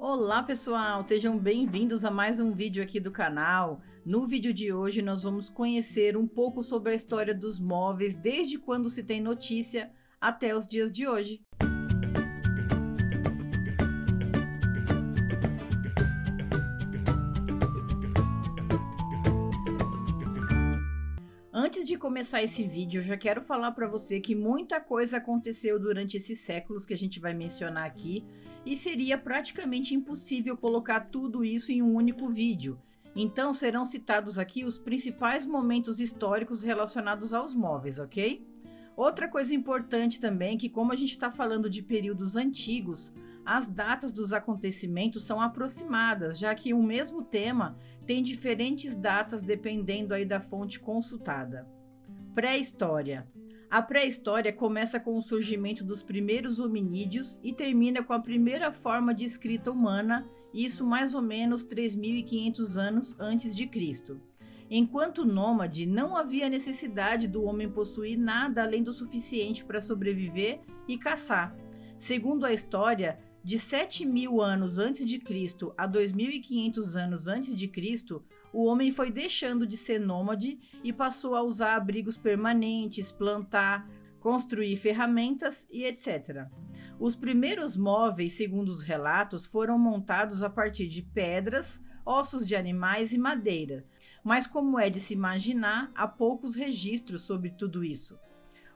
Olá pessoal, sejam bem-vindos a mais um vídeo aqui do canal. No vídeo de hoje nós vamos conhecer um pouco sobre a história dos móveis desde quando se tem notícia até os dias de hoje. Antes de começar esse vídeo, eu já quero falar para você que muita coisa aconteceu durante esses séculos que a gente vai mencionar aqui e seria praticamente impossível colocar tudo isso em um único vídeo. Então serão citados aqui os principais momentos históricos relacionados aos móveis, ok? Outra coisa importante também é que, como a gente está falando de períodos antigos, as datas dos acontecimentos são aproximadas, já que o mesmo tema tem diferentes datas dependendo aí da fonte consultada. Pré-história. A pré-história começa com o surgimento dos primeiros hominídeos e termina com a primeira forma de escrita humana, isso mais ou menos 3.500 anos antes de Cristo. Enquanto nômade, não havia necessidade do homem possuir nada além do suficiente para sobreviver e caçar. Segundo a história, de 7.000 anos antes de Cristo a 2.500 anos antes de Cristo, o homem foi deixando de ser nômade e passou a usar abrigos permanentes, plantar, construir ferramentas e etc. Os primeiros móveis, segundo os relatos, foram montados a partir de pedras, ossos de animais e madeira, mas como é de se imaginar, há poucos registros sobre tudo isso.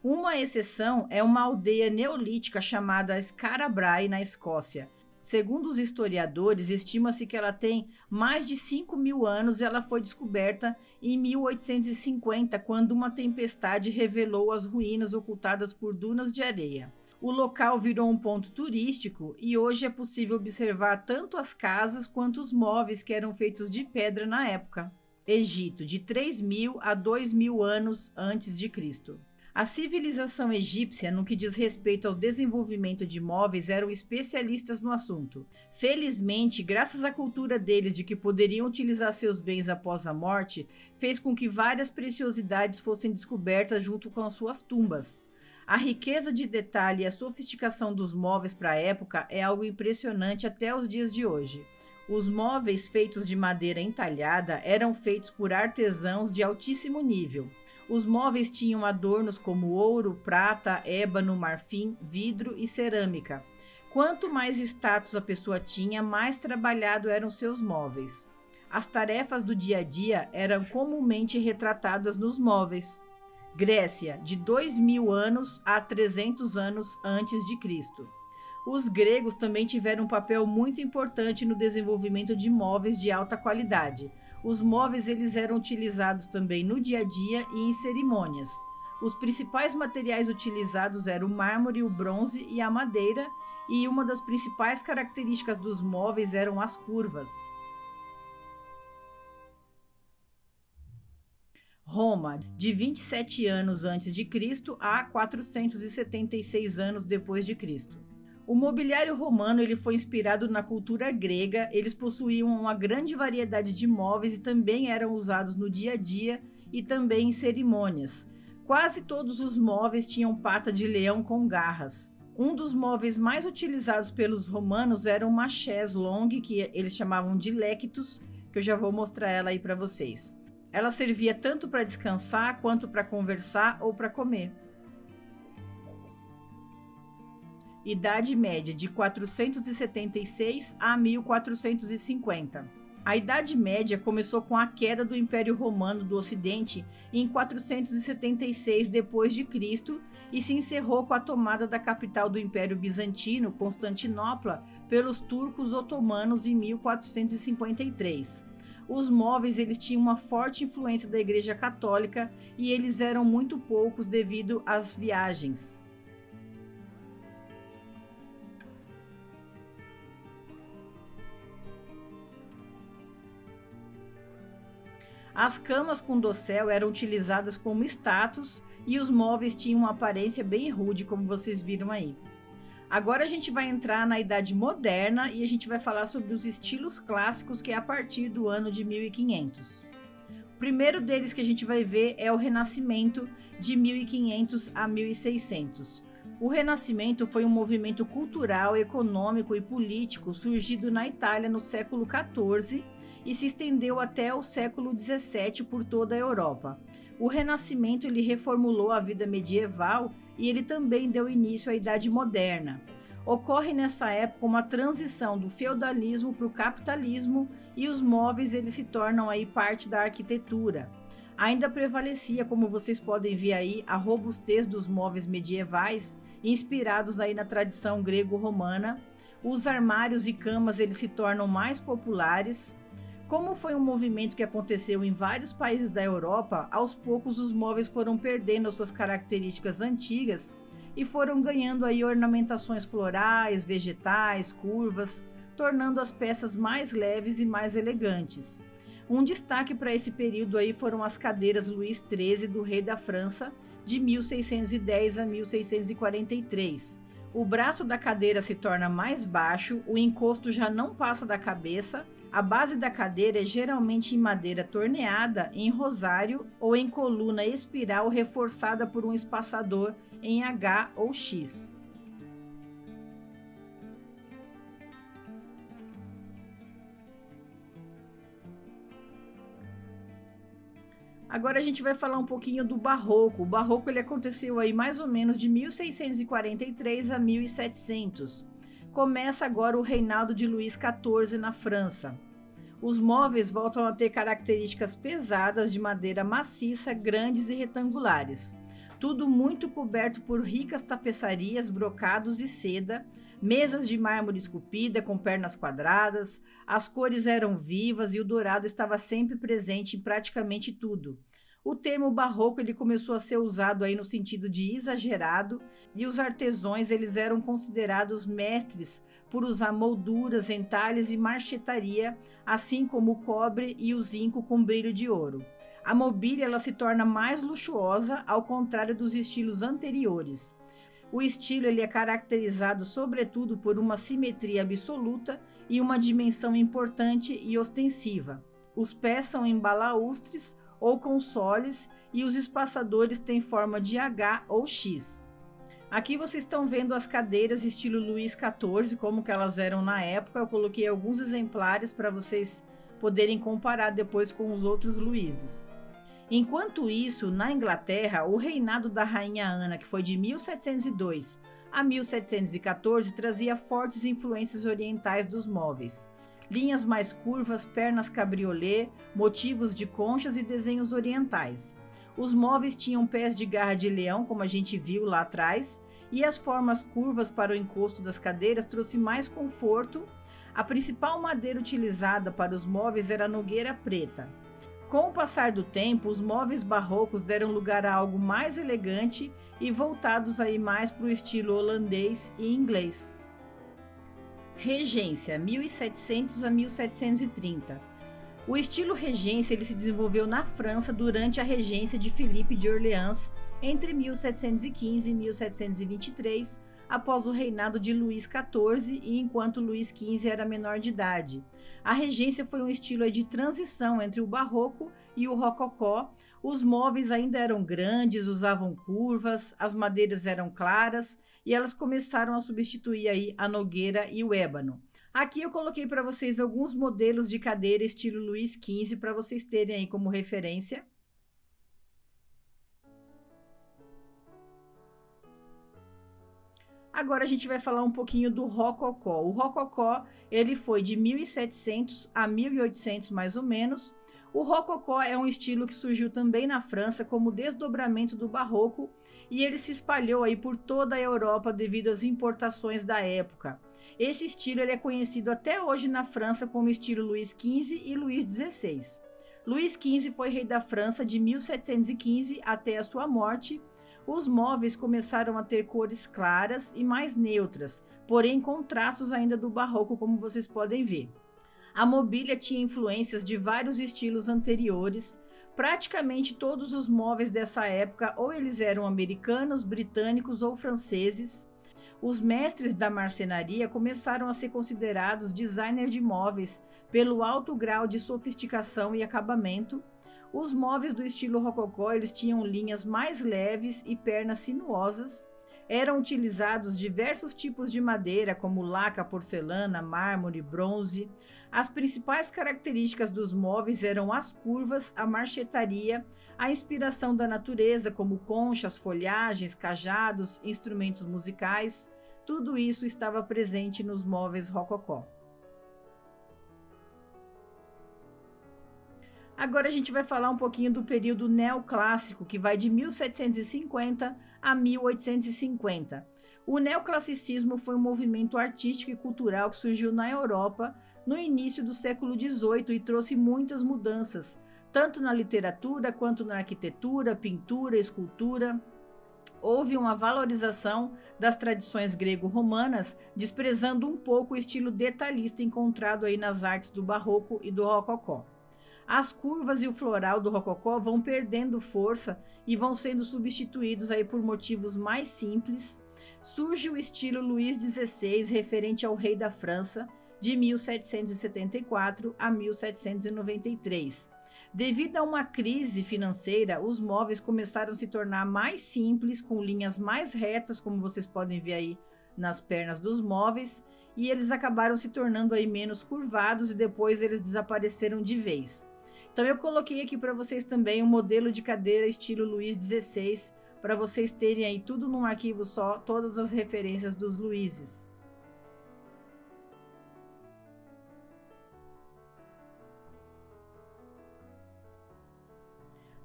Uma exceção é uma aldeia neolítica chamada Skara Brae, na Escócia. Segundo os historiadores, estima-se que ela tem mais de 5.000 anos e ela foi descoberta em 1850, quando uma tempestade revelou as ruínas ocultadas por dunas de areia. O local virou um ponto turístico e hoje é possível observar tanto as casas quanto os móveis que eram feitos de pedra na época. Egito, de 3.000 a 2.000 anos antes de Cristo. A civilização egípcia, no que diz respeito ao desenvolvimento de móveis, eram especialistas no assunto. Felizmente, graças à cultura deles de que poderiam utilizar seus bens após a morte, fez com que várias preciosidades fossem descobertas junto com as suas tumbas. A riqueza de detalhe e a sofisticação dos móveis para a época é algo impressionante até os dias de hoje. Os móveis feitos de madeira entalhada eram feitos por artesãos de altíssimo nível. Os móveis tinham adornos como ouro, prata, ébano, marfim, vidro e cerâmica. Quanto mais status a pessoa tinha, mais trabalhado eram seus móveis. As tarefas do dia a dia eram comumente retratadas nos móveis. Grécia, de 2.000 anos a 300 anos antes de Cristo. Os gregos também tiveram um papel muito importante no desenvolvimento de móveis de alta qualidade. Os móveis eles eram utilizados também no dia a dia e em cerimônias. Os principais materiais utilizados eram o mármore, o bronze e a madeira, e uma das principais características dos móveis eram as curvas. Roma, de 27 anos antes de Cristo a 476 anos depois de Cristo. O mobiliário romano ele foi inspirado na cultura grega, eles possuíam uma grande variedade de móveis e também eram usados no dia a dia e também em cerimônias. Quase todos os móveis tinham pata de leão com garras. Um dos móveis mais utilizados pelos romanos era uma chaise longue, que eles chamavam de lectus, que eu já vou mostrar ela aí para vocês. Ela servia tanto para descansar quanto para conversar ou para comer. Idade média de 476 a 1450. A Idade Média começou com a queda do Império Romano do Ocidente em 476 d.C. e se encerrou com a tomada da capital do Império Bizantino, Constantinopla, pelos turcos otomanos em 1453. Os móveis eles tinham uma forte influência da Igreja Católica e eles eram muito poucos devido às viagens. As camas com dossel eram utilizadas como status e os móveis tinham uma aparência bem rude, como vocês viram aí. Agora a gente vai entrar na Idade Moderna e a gente vai falar sobre os estilos clássicos, que é a partir do ano de 1500. O primeiro deles que a gente vai ver é o Renascimento, de 1500 a 1600. O Renascimento foi um movimento cultural, econômico e político surgido na Itália no século XIV e se estendeu até o século XVII por toda a Europa. O Renascimento ele reformulou a vida medieval e ele também deu início à Idade Moderna. Ocorre nessa época uma transição do feudalismo para o capitalismo e os móveis eles se tornam aí parte da arquitetura. Ainda prevalecia, como vocês podem ver aí, a robustez dos móveis medievais, inspirados aí na tradição grego-romana. Os armários e camas eles se tornam mais populares. Como foi um movimento que aconteceu em vários países da Europa, aos poucos os móveis foram perdendo as suas características antigas e foram ganhando aí ornamentações florais, vegetais, curvas, tornando as peças mais leves e mais elegantes. Um destaque para esse período aí foram as cadeiras Luís XIII do rei da França, de 1610 a 1643. O braço da cadeira se torna mais baixo, o encosto já não passa da cabeça. A base da cadeira é geralmente em madeira torneada, em rosário ou em coluna espiral reforçada por um espaçador em H ou X. Agora a gente vai falar um pouquinho do Barroco. O Barroco ele aconteceu aí mais ou menos de 1643 a 1700. Começa agora o reinado de Luís XIV na França. Os móveis voltam a ter características pesadas de madeira maciça, grandes e retangulares. Tudo muito coberto por ricas tapeçarias, brocados e seda, mesas de mármore esculpida com pernas quadradas, as cores eram vivas e o dourado estava sempre presente em praticamente tudo. O termo barroco ele começou a ser usado aí no sentido de exagerado e os artesãos eles eram considerados mestres por usar molduras, entalhes e marchetaria, assim como o cobre e o zinco com brilho de ouro. A mobília ela se torna mais luxuosa, ao contrário dos estilos anteriores. O estilo ele é caracterizado sobretudo por uma simetria absoluta e uma dimensão importante e ostensiva. Os pés são em balaustres ou consoles e os espaçadores têm forma de H ou X. Aqui vocês estão vendo as cadeiras estilo Luís XIV, como que elas eram na época. Eu coloquei alguns exemplares para vocês poderem comparar depois com os outros Luíses. Enquanto isso, na Inglaterra, o reinado da Rainha Ana, que foi de 1702 a 1714, trazia fortes influências orientais dos móveis. Linhas mais curvas, pernas cabriolé, motivos de conchas e desenhos orientais. Os móveis tinham pés de garra de leão, como a gente viu lá atrás, e as formas curvas para o encosto das cadeiras trouxe mais conforto. A principal madeira utilizada para os móveis era a nogueira preta. Com o passar do tempo, os móveis barrocos deram lugar a algo mais elegante e voltados aí mais para o estilo holandês e inglês. Regência, 1700 a 1730. O estilo regência ele se desenvolveu na França durante a regência de Filipe de Orleans entre 1715 e 1723, após o reinado de Luís XIV e enquanto Luís XV era menor de idade. A regência foi um estilo de transição entre o barroco e o rococó. Os móveis ainda eram grandes, usavam curvas, as madeiras eram claras e elas começaram a substituir aí a nogueira e o ébano. Aqui eu coloquei para vocês alguns modelos de cadeira estilo Luís XV para vocês terem aí como referência. Agora a gente vai falar um pouquinho do rococó. O rococó ele foi de 1700 a 1800 mais ou menos. O rococó é um estilo que surgiu também na França como desdobramento do barroco e ele se espalhou aí por toda a Europa devido às importações da época. Esse estilo ele é conhecido até hoje na França como estilo Luís XV e Luís XVI. Luís XV foi rei da França de 1715 até a sua morte. Os móveis começaram a ter cores claras e mais neutras, porém com traços ainda do barroco, como vocês podem ver. A mobília tinha influências de vários estilos anteriores. Praticamente todos os móveis dessa época ou eles eram americanos, britânicos ou franceses. Os mestres da marcenaria começaram a ser considerados designers de móveis pelo alto grau de sofisticação e acabamento. Os móveis do estilo rococó eles tinham linhas mais leves e pernas sinuosas. Eram utilizados diversos tipos de madeira, como laca, porcelana, mármore, bronze. As principais características dos móveis eram as curvas, a marchetaria, a inspiração da natureza, como conchas, folhagens, cajados, instrumentos musicais. Tudo isso estava presente nos móveis rococó. Agora a gente vai falar um pouquinho do período neoclássico, que vai de 1750 a 1850. O neoclassicismo foi um movimento artístico e cultural que surgiu na Europa no início do século XVIII e trouxe muitas mudanças, tanto na literatura quanto na arquitetura, pintura, escultura. Houve uma valorização das tradições grego-romanas, desprezando um pouco o estilo detalhista encontrado aí nas artes do Barroco e do Rococó. As curvas e o floral do rococó vão perdendo força e vão sendo substituídos aí por motivos mais simples. Surge o estilo Luís XVI, referente ao rei da França, de 1774 a 1793. Devido a uma crise financeira, os móveis começaram a se tornar mais simples, com linhas mais retas, como vocês podem ver aí nas pernas dos móveis, e eles acabaram se tornando aí menos curvados e depois eles desapareceram de vez. Então eu coloquei aqui para vocês também um modelo de cadeira estilo Luís XVI, para vocês terem aí tudo num arquivo só, todas as referências dos Luíses.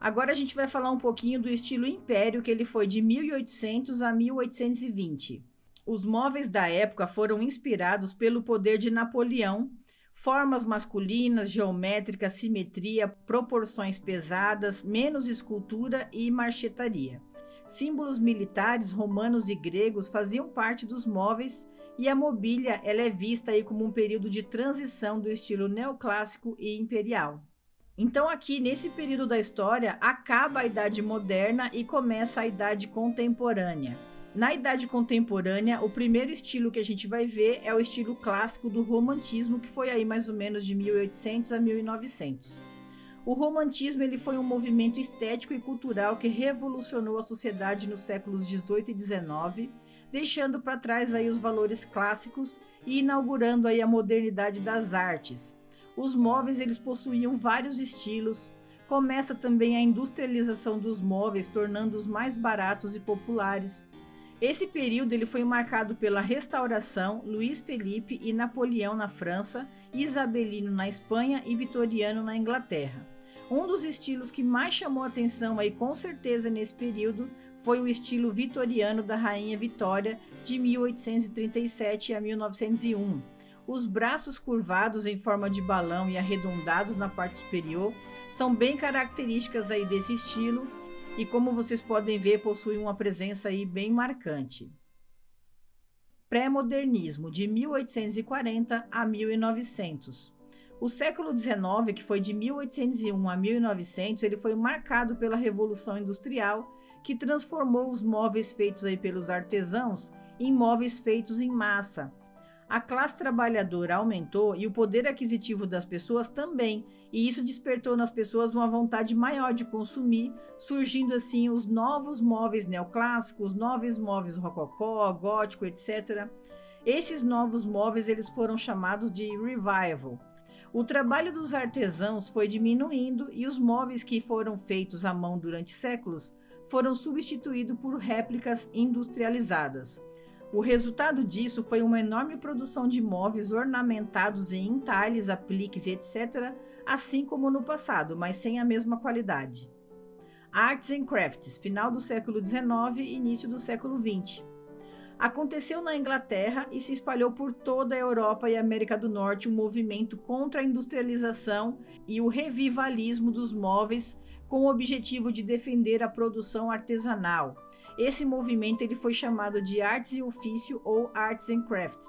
Agora a gente vai falar um pouquinho do estilo Império, que ele foi de 1800 a 1820. Os móveis da época foram inspirados pelo poder de Napoleão. Formas masculinas, geométrica, simetria, proporções pesadas, menos escultura e marchetaria. Símbolos militares romanos e gregos faziam parte dos móveis e a mobília ela é vista aí como um período de transição do estilo neoclássico e imperial. Então aqui nesse período da história acaba a Idade Moderna e começa a Idade Contemporânea. Na Idade Contemporânea, o primeiro estilo que a gente vai ver é o estilo clássico do romantismo, que foi aí mais ou menos de 1800 a 1900. O romantismo ele foi um movimento estético e cultural que revolucionou a sociedade nos séculos 18 e 19, deixando para trás aí os valores clássicos e inaugurando aí a modernidade das artes. Os móveis eles possuíam vários estilos. Começa também a industrialização dos móveis, tornando-os mais baratos e populares. Esse período ele foi marcado pela Restauração, Luís Felipe e Napoleão na França, Isabelino na Espanha e Vitoriano na Inglaterra. Um dos estilos que mais chamou atenção aí com certeza nesse período foi o estilo vitoriano da Rainha Vitória de 1837 a 1901. Os braços curvados em forma de balão e arredondados na parte superior são bem características aí desse estilo. E como vocês podem ver, possui uma presença aí bem marcante. Pré-modernismo, de 1840 a 1900. O século XIX, que foi de 1801 a 1900, ele foi marcado pela Revolução Industrial, que transformou os móveis feitos aí pelos artesãos em móveis feitos em massa. A classe trabalhadora aumentou e o poder aquisitivo das pessoas também, e isso despertou nas pessoas uma vontade maior de consumir, surgindo assim os novos móveis neoclássicos, novos móveis rococó, gótico, etc. Esses novos móveis eles foram chamados de revival. O trabalho dos artesãos foi diminuindo e os móveis que foram feitos à mão durante séculos foram substituídos por réplicas industrializadas. O resultado disso foi uma enorme produção de móveis ornamentados em entalhes, apliques e etc., assim como no passado, mas sem a mesma qualidade. Arts and Crafts, final do século XIX e início do século XX. Aconteceu na Inglaterra e se espalhou por toda a Europa e América do Norte um movimento contra a industrialização e o revivalismo dos móveis com o objetivo de defender a produção artesanal. Esse movimento ele foi chamado de Artes e Ofício ou Arts and Crafts.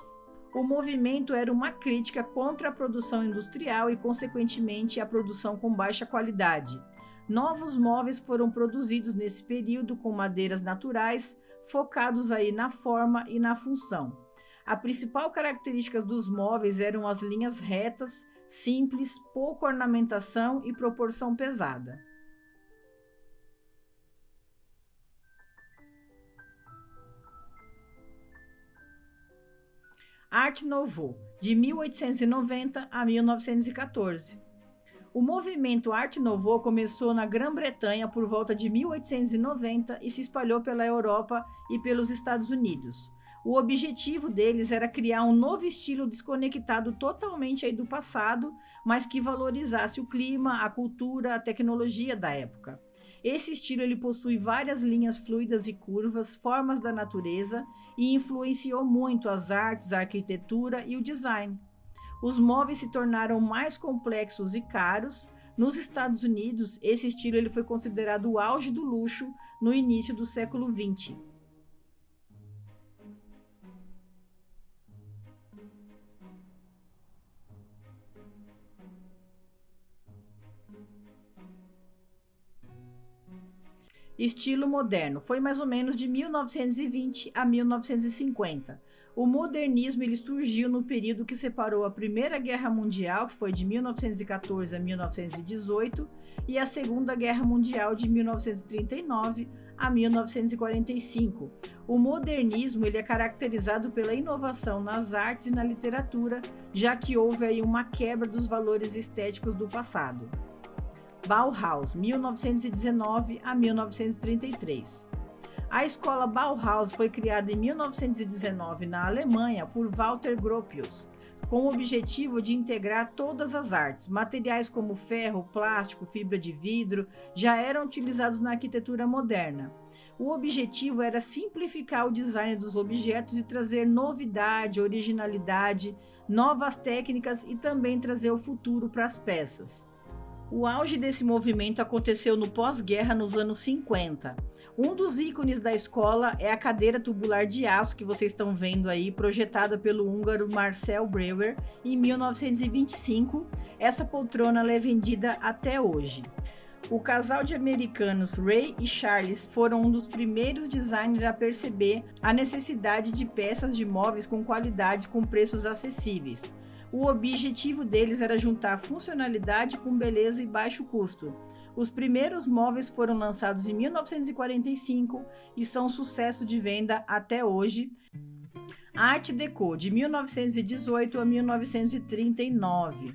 O movimento era uma crítica contra a produção industrial e, consequentemente, a produção com baixa qualidade. Novos móveis foram produzidos nesse período com madeiras naturais, focados aí na forma e na função. A principal característica dos móveis eram as linhas retas, simples, pouca ornamentação e proporção pesada. Art Nouveau, de 1890 a 1914. O movimento Art Nouveau começou na Grã-Bretanha por volta de 1890 e se espalhou pela Europa e pelos Estados Unidos. O objetivo deles era criar um novo estilo desconectado totalmente aí do passado, mas que valorizasse o clima, a cultura, a tecnologia da época. Esse estilo ele possui várias linhas fluidas e curvas, formas da natureza e influenciou muito as artes, a arquitetura e o design. Os móveis se tornaram mais complexos e caros. Nos Estados Unidos, esse estilo ele foi considerado o auge do luxo no início do século XX. Estilo moderno foi mais ou menos de 1920 a 1950. O modernismo ele surgiu no período que separou a Primeira Guerra Mundial, que foi de 1914 a 1918, e a Segunda Guerra Mundial de 1939 a 1945. O modernismo ele é caracterizado pela inovação nas artes e na literatura, já que houve aí uma quebra dos valores estéticos do passado. Bauhaus, 1919 a 1933. A escola Bauhaus foi criada em 1919 na Alemanha por Walter Gropius, com o objetivo de integrar todas as artes. Materiais como ferro, plástico, fibra de vidro já eram utilizados na arquitetura moderna. O objetivo era simplificar o design dos objetos e trazer novidade, originalidade, novas técnicas e também trazer o futuro para as peças. O auge desse movimento aconteceu no pós-guerra nos anos 50. Um dos ícones da escola é a cadeira tubular de aço que vocês estão vendo aí, projetada pelo húngaro Marcel Breuer em 1925. Essa poltrona é vendida até hoje. O casal de americanos Ray e Charles foram um dos primeiros designers a perceber a necessidade de peças de móveis com qualidade com preços acessíveis. O objetivo deles era juntar funcionalidade com beleza e baixo custo. Os primeiros móveis foram lançados em 1945 e são um sucesso de venda até hoje. Art Deco, de 1918 a 1939.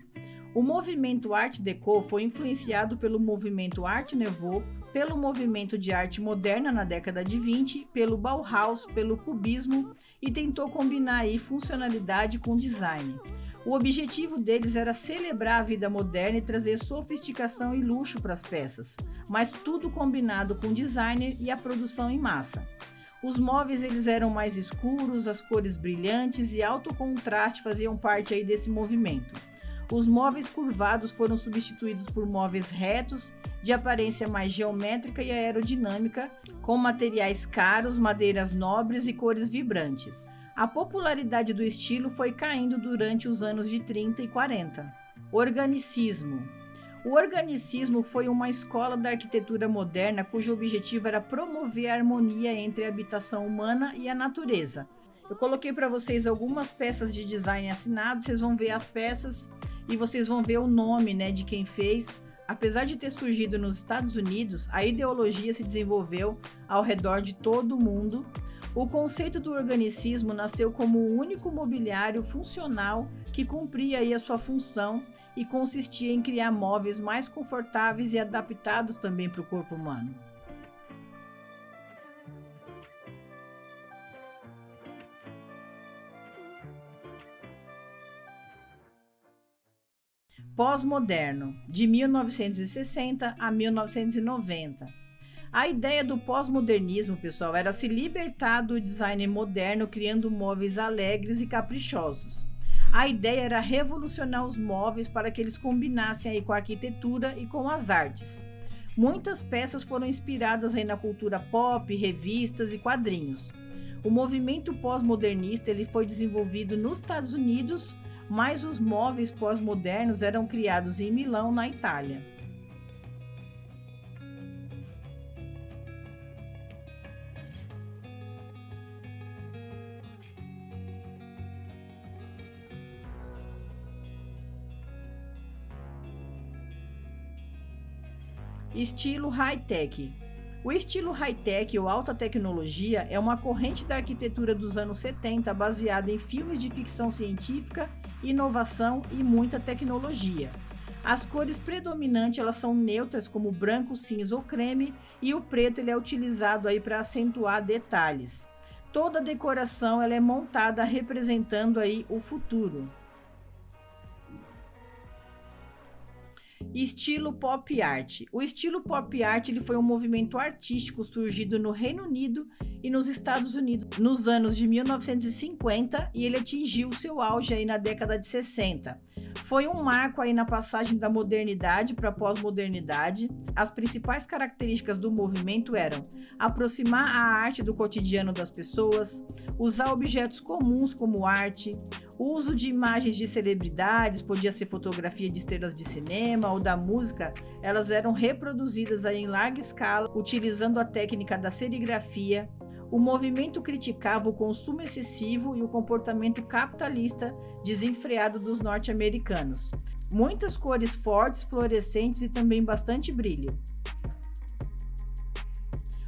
O movimento Art Deco foi influenciado pelo movimento Art Nouveau, pelo movimento de arte moderna na década de 20, pelo Bauhaus, pelo cubismo e tentou combinar aí funcionalidade com design. O objetivo deles era celebrar a vida moderna e trazer sofisticação e luxo para as peças, mas tudo combinado com design e a produção em massa. Os móveis eles eram mais escuros, as cores brilhantes e alto contraste faziam parte aí desse movimento. Os móveis curvados foram substituídos por móveis retos, de aparência mais geométrica e aerodinâmica, com materiais caros, madeiras nobres e cores vibrantes. A popularidade do estilo foi caindo durante os anos de 30 e 40. Organicismo. O organicismo foi uma escola da arquitetura moderna cujo objetivo era promover a harmonia entre a habitação humana e a natureza. Eu coloquei para vocês algumas peças de design assinados, vocês vão ver as peças e vocês vão ver o nome, de quem fez. Apesar de ter surgido nos Estados Unidos, a ideologia se desenvolveu ao redor de todo o mundo. O conceito do organicismo nasceu como o único mobiliário funcional que cumpria aí a sua função e consistia em criar móveis mais confortáveis e adaptados também para o corpo humano. Pós-moderno, de 1960 a 1990. A ideia do pós-modernismo, pessoal, era se libertar do design moderno, criando móveis alegres e caprichosos. A ideia era revolucionar os móveis para que eles combinassem aí com a arquitetura e com as artes. Muitas peças foram inspiradas aí na cultura pop, revistas e quadrinhos. O movimento pós-modernista ele foi desenvolvido nos Estados Unidos, mas os móveis pós-modernos eram criados em Milão, na Itália. Estilo high-tech. O estilo high-tech ou alta tecnologia é uma corrente da arquitetura dos anos 70 baseada em filmes de ficção científica, inovação e muita tecnologia. As cores predominantes elas são neutras como branco, cinza ou creme, e o preto ele é utilizado aí para acentuar detalhes. Toda a decoração ela é montada representando aí o futuro. Estilo pop art. O estilo pop art ele foi um movimento artístico surgido no Reino Unido e nos Estados Unidos nos anos de 1950 e ele atingiu seu auge aí na década de 60. Foi um marco aí na passagem da modernidade para a pós-modernidade. As principais características do movimento eram aproximar a arte do cotidiano das pessoas, usar objetos comuns como arte, o uso de imagens de celebridades, podia ser fotografia de estrelas de cinema ou da música, elas eram reproduzidas aí em larga escala, utilizando a técnica da serigrafia. O movimento criticava o consumo excessivo e o comportamento capitalista desenfreado dos norte-americanos. Muitas cores fortes, fluorescentes e também bastante brilho.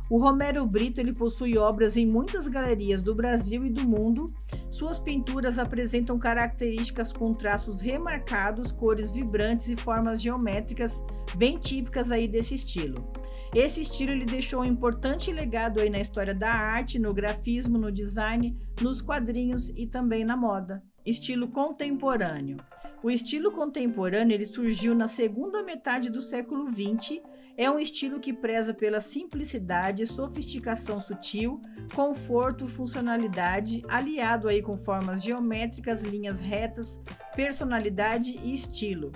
O Romero Brito ele possui obras em muitas galerias do Brasil e do mundo. Suas pinturas apresentam características com traços remarcados, cores vibrantes e formas geométricas bem típicas aí desse estilo. Esse estilo ele deixou um importante legado aí na história da arte, no grafismo, no design, nos quadrinhos e também na moda. Estilo contemporâneo. O estilo contemporâneo ele surgiu na segunda metade do século XX. É um estilo que preza pela simplicidade, sofisticação sutil, conforto, funcionalidade, aliado aí com formas geométricas, linhas retas, personalidade e estilo.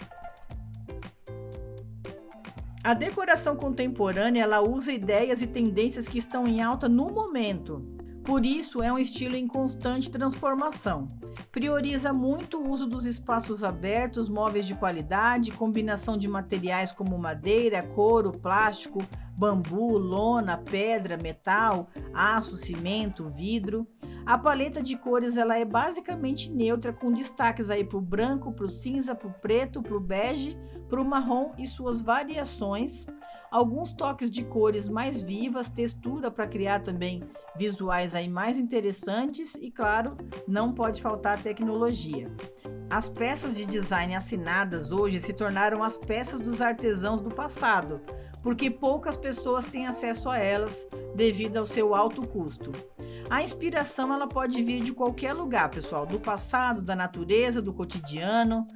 A decoração contemporânea ela usa ideias e tendências que estão em alta no momento. Por isso, é um estilo em constante transformação. Prioriza muito o uso dos espaços abertos, móveis de qualidade, combinação de materiais como madeira, couro, plástico, bambu, lona, pedra, metal, aço, cimento, vidro. A paleta de cores ela é basicamente neutra, com destaques aí para o branco, para o cinza, para o preto, para o bege, para o marrom e suas variações. Alguns toques de cores mais vivas, textura para criar também visuais aí mais interessantes e, claro, não pode faltar a tecnologia. As peças de design assinadas hoje se tornaram as peças dos artesãos do passado, porque poucas pessoas têm acesso a elas devido ao seu alto custo. A inspiração ela pode vir de qualquer lugar, pessoal, do passado, da natureza, do cotidiano.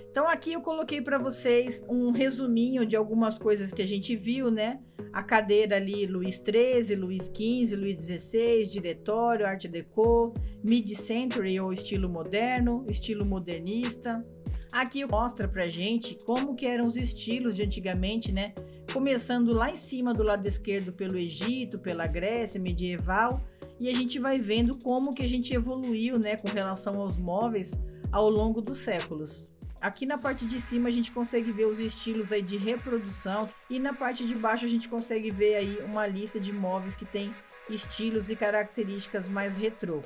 Então aqui eu coloquei para vocês um resuminho de algumas coisas que a gente viu, né? A cadeira ali, Luís XIII, Luís XV, Luís XVI, diretório, Art Deco, Mid-Century ou estilo moderno, estilo modernista. Aqui mostra pra gente como que eram os estilos de antigamente, né? Começando lá em cima do lado esquerdo pelo Egito, pela Grécia medieval, e a gente vai vendo como que a gente evoluiu, né, com relação aos móveis ao longo dos séculos. Aqui na parte de cima a gente consegue ver os estilos aí de reprodução e na parte de baixo a gente consegue ver aí uma lista de móveis que tem estilos e características mais retrô.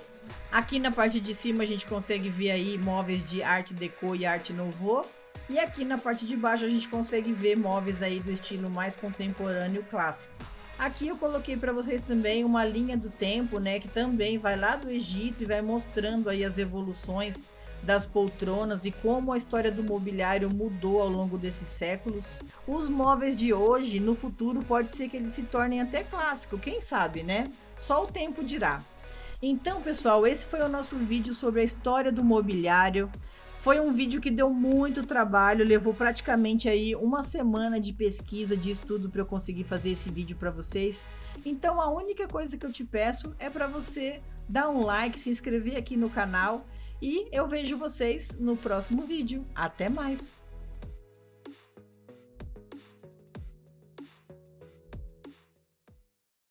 Aqui na parte de cima a gente consegue ver aí móveis de Art Deco e Art Nouveau. E aqui na parte de baixo a gente consegue ver móveis aí do estilo mais contemporâneo clássico. Aqui eu coloquei para vocês também uma linha do tempo, né, que também vai lá do Egito e vai mostrando aí as evoluções das poltronas e como a história do mobiliário mudou ao longo desses séculos. Os móveis de hoje, no futuro, pode ser que eles se tornem até clássico, quem sabe, né? Só o tempo dirá. Então, pessoal, esse foi o nosso vídeo sobre a história do mobiliário. Foi um vídeo que deu muito trabalho, levou praticamente aí uma semana de pesquisa, de estudo para eu conseguir fazer esse vídeo para vocês. Então, a única coisa que eu te peço é para você dar um like, se inscrever aqui no canal. E eu vejo vocês no próximo vídeo. Até mais!